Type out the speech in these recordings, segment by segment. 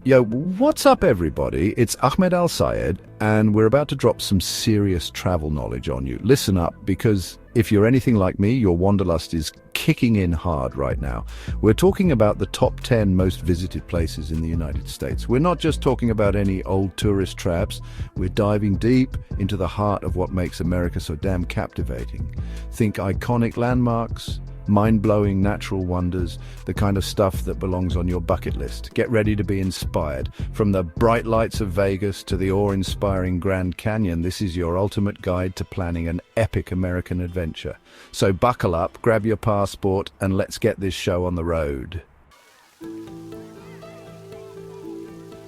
Yo, what's up everybody? It's Ahmed Al-Sayed, and we're about to drop some serious travel knowledge on you. Listen up, because if you're anything like me, your wanderlust is kicking in hard right now. We're talking about the top 10 most visited places in the United States. We're not just talking about any old tourist traps. We're diving deep into the heart of what makes America so damn captivating. Think iconic landmarks, mind-blowing natural wonders, the kind of stuff that belongs on your bucket list. Get ready to be inspired. From the bright lights of Vegas to the awe-inspiring Grand Canyon, this is your ultimate guide to planning an epic American adventure. So buckle up, grab your passport, and let's get this show on the road.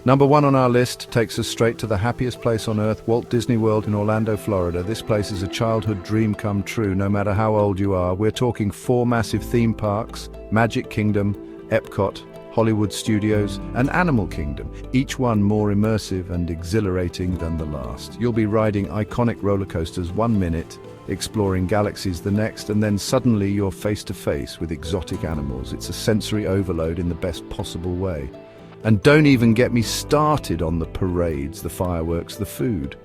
Number 1 on our list takes us straight to the happiest place on earth, Walt Disney World in Orlando, Florida. This place is a childhood dream come true, no matter how old you are. We're talking 4 massive theme parks: Magic Kingdom, Epcot, Hollywood Studios, and Animal Kingdom, each one more immersive and exhilarating than the last. You'll be riding iconic roller coasters 1 minute, exploring galaxies the next, and then suddenly you're face to face with exotic animals. It's a sensory overload in the best possible way. And don't even get me started on the parades, the fireworks, the food.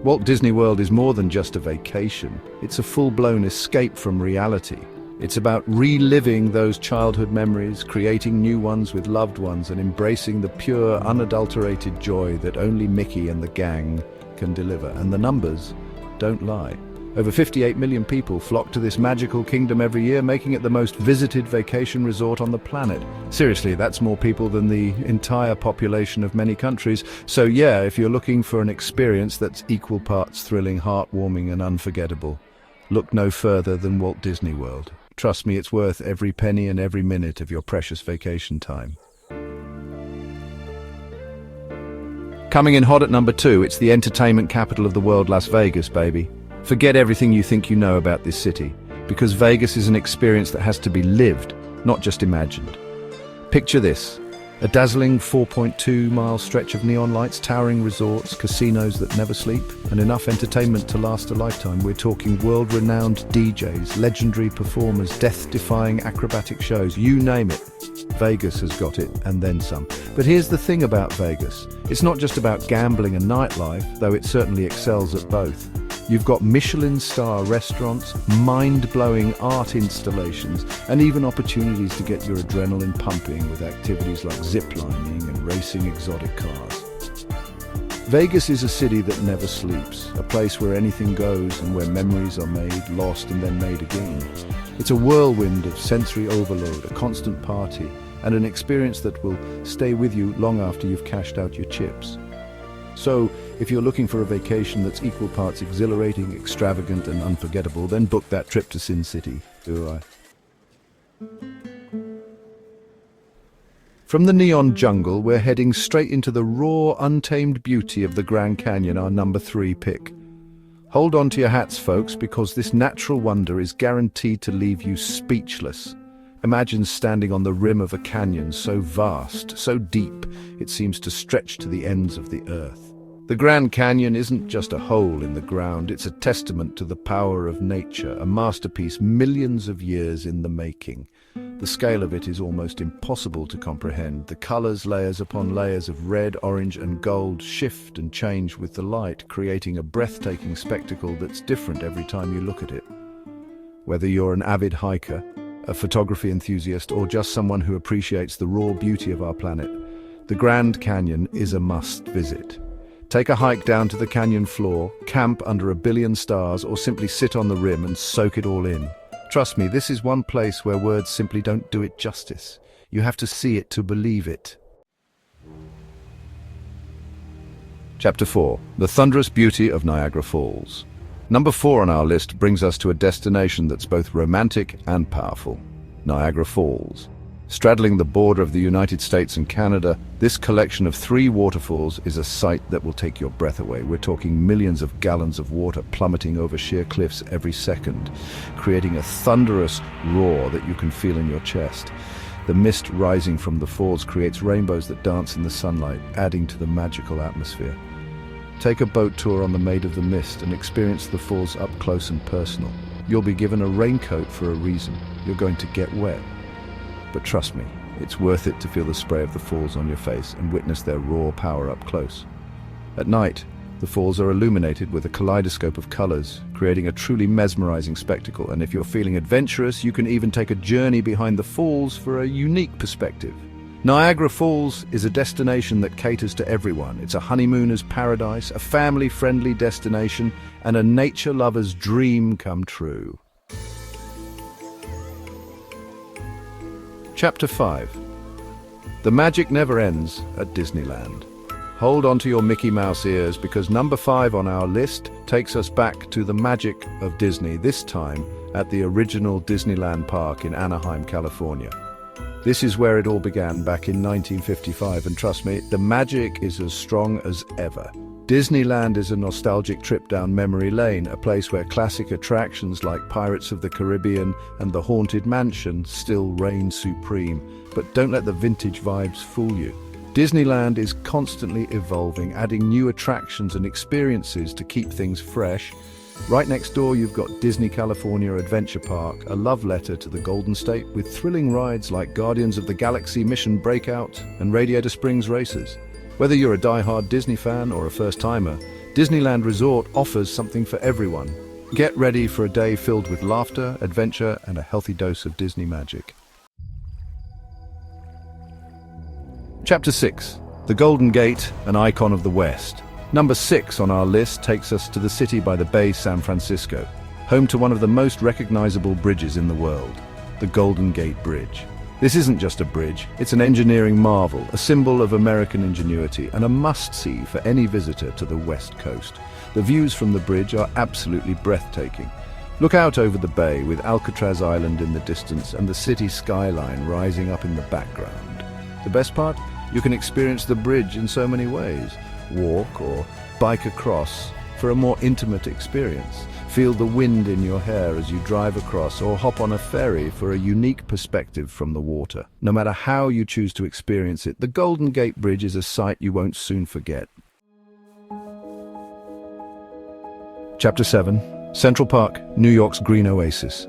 Walt Disney World is more than just a vacation. It's a full-blown escape from reality. It's about reliving those childhood memories, creating new ones with loved ones, and embracing the pure, unadulterated joy that only Mickey and the gang can deliver. And the numbers don't lie. Over 58 million people flock to this magical kingdom every year, making it the most visited vacation resort on the planet. Seriously, that's more people than the entire population of many countries. So yeah, if you're looking for an experience that's equal parts thrilling, heartwarming, and unforgettable, look no further than Walt Disney World. Trust me, it's worth every penny and every minute of your precious vacation time. Coming in hot at number 2, it's the entertainment capital of the world, Las Vegas, baby. Forget everything you think you know about this city, because Vegas is an experience that has to be lived, not just imagined. Picture this: a dazzling 4.2-mile stretch of neon lights, towering resorts, casinos that never sleep, and enough entertainment to last a lifetime. We're talking world-renowned DJs, legendary performers, death-defying acrobatic shows, you name it. Vegas has got it, and then some. But here's the thing about Vegas. It's not just about gambling and nightlife, though it certainly excels at both. You've got Michelin-star restaurants, mind-blowing art installations, and even opportunities to get your adrenaline pumping with activities like ziplining and racing exotic cars. Vegas is a city that never sleeps, a place where anything goes and where memories are made, lost, and then made again. It's a whirlwind of sensory overload, a constant party, and an experience that will stay with you long after you've cashed out your chips. So, if you're looking for a vacation that's equal parts exhilarating, extravagant, and unforgettable, then book that trip to Sin City. From the neon jungle, we're heading straight into the raw, untamed beauty of the Grand Canyon, our number 3 pick. Hold on to your hats, folks, because this natural wonder is guaranteed to leave you speechless. Imagine standing on the rim of a canyon so vast, so deep, it seems to stretch to the ends of the earth. The Grand Canyon isn't just a hole in the ground, it's a testament to the power of nature, a masterpiece millions of years in the making. The scale of it is almost impossible to comprehend. The colors, layers upon layers of red, orange, and gold shift and change with the light, creating a breathtaking spectacle that's different every time you look at it. Whether you're an avid hiker, a photography enthusiast, or just someone who appreciates the raw beauty of our planet, the Grand Canyon is a must-visit. Take a hike down to the canyon floor, camp under a billion stars, or simply sit on the rim and soak it all in. Trust me, this is one place where words simply don't do it justice. You have to see it to believe it. Chapter 4. The thunderous beauty of Niagara Falls. Number 4 on our list brings us to a destination that's both romantic and powerful: Niagara Falls. Straddling the border of the United States and Canada, this collection of 3 waterfalls is a sight that will take your breath away. We're talking millions of gallons of water plummeting over sheer cliffs every second, creating a thunderous roar that you can feel in your chest. The mist rising from the falls creates rainbows that dance in the sunlight, adding to the magical atmosphere. Take a boat tour on the Maid of the Mist and experience the falls up close and personal. You'll be given a raincoat for a reason. You're going to get wet. But trust me, It's worth it to feel the spray of the falls on your face and witness their raw power up close. At night, the falls are illuminated with a kaleidoscope of colors, creating a truly mesmerizing spectacle. And if you're feeling adventurous, you can even take a journey behind the falls for a unique perspective. Niagara Falls is a destination that caters to everyone. It's a honeymooner's paradise, a family-friendly destination, and a nature lover's dream come true. Chapter 5. The magic never ends at Disneyland. Hold on to your Mickey Mouse ears, because number 5 on our list takes us back to the magic of Disney, this time at the original Disneyland Park in Anaheim, California. This is where it all began back in 1955, and trust me, the magic is as strong as ever. Disneyland is a nostalgic trip down memory lane, a place where classic attractions like Pirates of the Caribbean and the Haunted Mansion still reign supreme. But don't let the vintage vibes fool you. Disneyland is constantly evolving, adding new attractions and experiences to keep things fresh. Right next door, you've got Disney California Adventure Park, a love letter to the Golden State with thrilling rides like Guardians of the Galaxy Mission Breakout and Radiator Springs Races. Whether you're a die-hard Disney fan or a first-timer, Disneyland Resort offers something for everyone. Get ready for a day filled with laughter, adventure, and a healthy dose of Disney magic. Chapter 6. The Golden Gate, an icon of the West. Number 6 on our list takes us to the city by the bay, San Francisco, home to one of the most recognizable bridges in the world, the Golden Gate Bridge. This isn't just a bridge, it's an engineering marvel, a symbol of American ingenuity, and a must-see for any visitor to the West Coast. The views from the bridge are absolutely breathtaking. Look out over the bay with Alcatraz Island in the distance and the city skyline rising up in the background. The best part? You can experience the bridge in so many ways. Walk or bike across for a more intimate experience. Feel the wind in your hair as you drive across, or hop on a ferry for a unique perspective from the water. No matter how you choose to experience it, the Golden Gate Bridge is a sight you won't soon forget. Chapter 7. Central Park, New York's green oasis.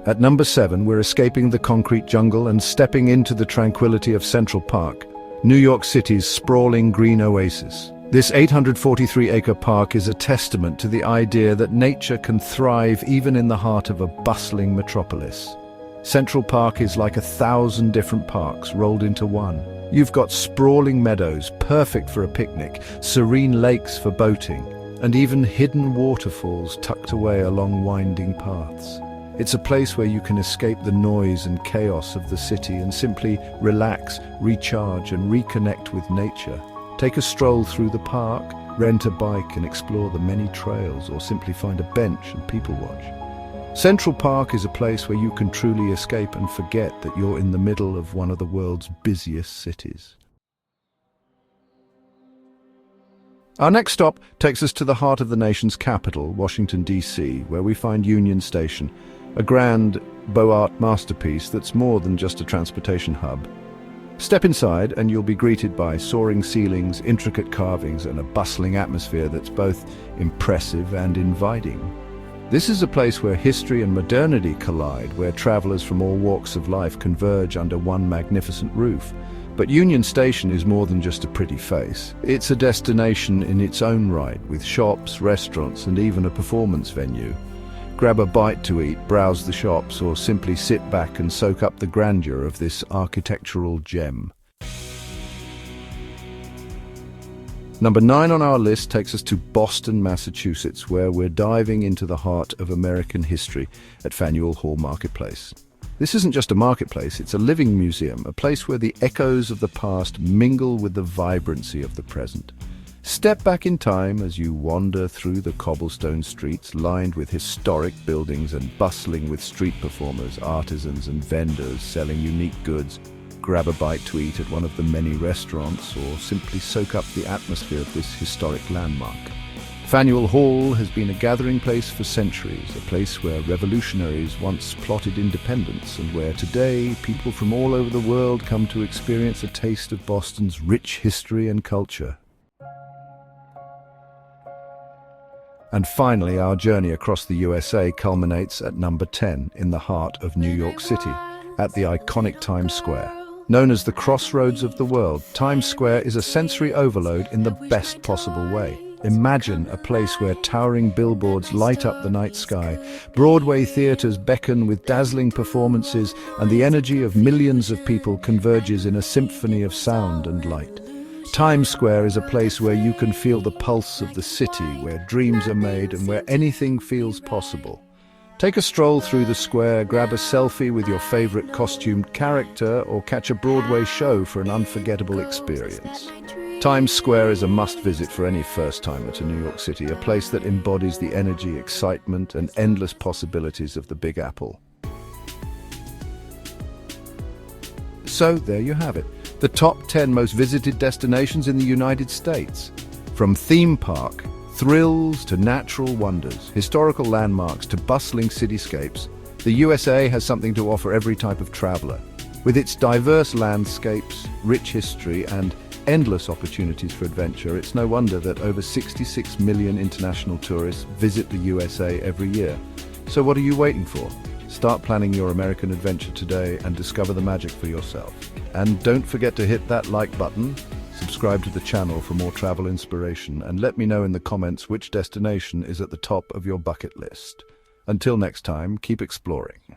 At number 7, we're escaping the concrete jungle and stepping into the tranquility of Central Park, New York City's sprawling green oasis. This 843-acre park is a testament to the idea that nature can thrive even in the heart of a bustling metropolis. Central Park is like 1,000 different parks rolled into one. You've got sprawling meadows, perfect for a picnic, serene lakes for boating, and even hidden waterfalls tucked away along winding paths. It's a place where you can escape the noise and chaos of the city and simply relax, recharge, and reconnect with nature. Take a stroll through the park, rent a bike and explore the many trails, or simply find a bench and people watch. Central Park is a place where you can truly escape and forget that you're in the middle of one of the world's busiest cities. Our next stop takes us to the heart of the nation's capital, Washington, D.C., where we find Union Station, a grand Beaux Arts masterpiece that's more than just a transportation hub. Step inside and you'll be greeted by soaring ceilings, intricate carvings, and a bustling atmosphere that's both impressive and inviting. This is a place where history and modernity collide, where travelers from all walks of life converge under one magnificent roof. But Union Station is more than just a pretty face. It's a destination in its own right, with shops, restaurants, and even a performance venue. Grab a bite to eat, browse the shops, or simply sit back and soak up the grandeur of this architectural gem. Number 9 on our list takes us to Boston, Massachusetts, where we're diving into the heart of American history at Faneuil Hall Marketplace. This isn't just a marketplace, it's a living museum, a place where the echoes of the past mingle with the vibrancy of the present. Step back in time as you wander through the cobblestone streets lined with historic buildings and bustling with street performers, artisans, and vendors selling unique goods. Grab a bite to eat at one of the many restaurants, or simply soak up the atmosphere of this historic landmark. Faneuil Hall has been a gathering place for centuries, a place where revolutionaries once plotted independence, and where today people from all over the world come to experience a taste of Boston's rich history and culture. And finally, our journey across the USA culminates at number 10 in the heart of New York City, at the iconic Times Square. Known as the crossroads of the world, Times Square is a sensory overload in the best possible way. Imagine a place where towering billboards light up the night sky, Broadway theaters beckon with dazzling performances, and the energy of millions of people converges in a symphony of sound and light. Times Square is a place where you can feel the pulse of the city, where dreams are made and where anything feels possible. Take a stroll through the square, grab a selfie with your favorite costumed character, or catch a Broadway show for an unforgettable experience. Times Square is a must-visit for any first-timer to New York City, a place that embodies the energy, excitement, and endless possibilities of the Big Apple. So, there you have it. The top 10 most visited destinations in the United States. From theme park thrills to natural wonders, historical landmarks to bustling cityscapes, the USA has something to offer every type of traveler. With its diverse landscapes, rich history, and endless opportunities for adventure, it's no wonder that over 66 million international tourists visit the USA every year. So what are you waiting for? Start planning your American adventure today and discover the magic for yourself. And don't forget to hit that like button, subscribe to the channel for more travel inspiration, and let me know in the comments which destination is at the top of your bucket list. Until next time, keep exploring.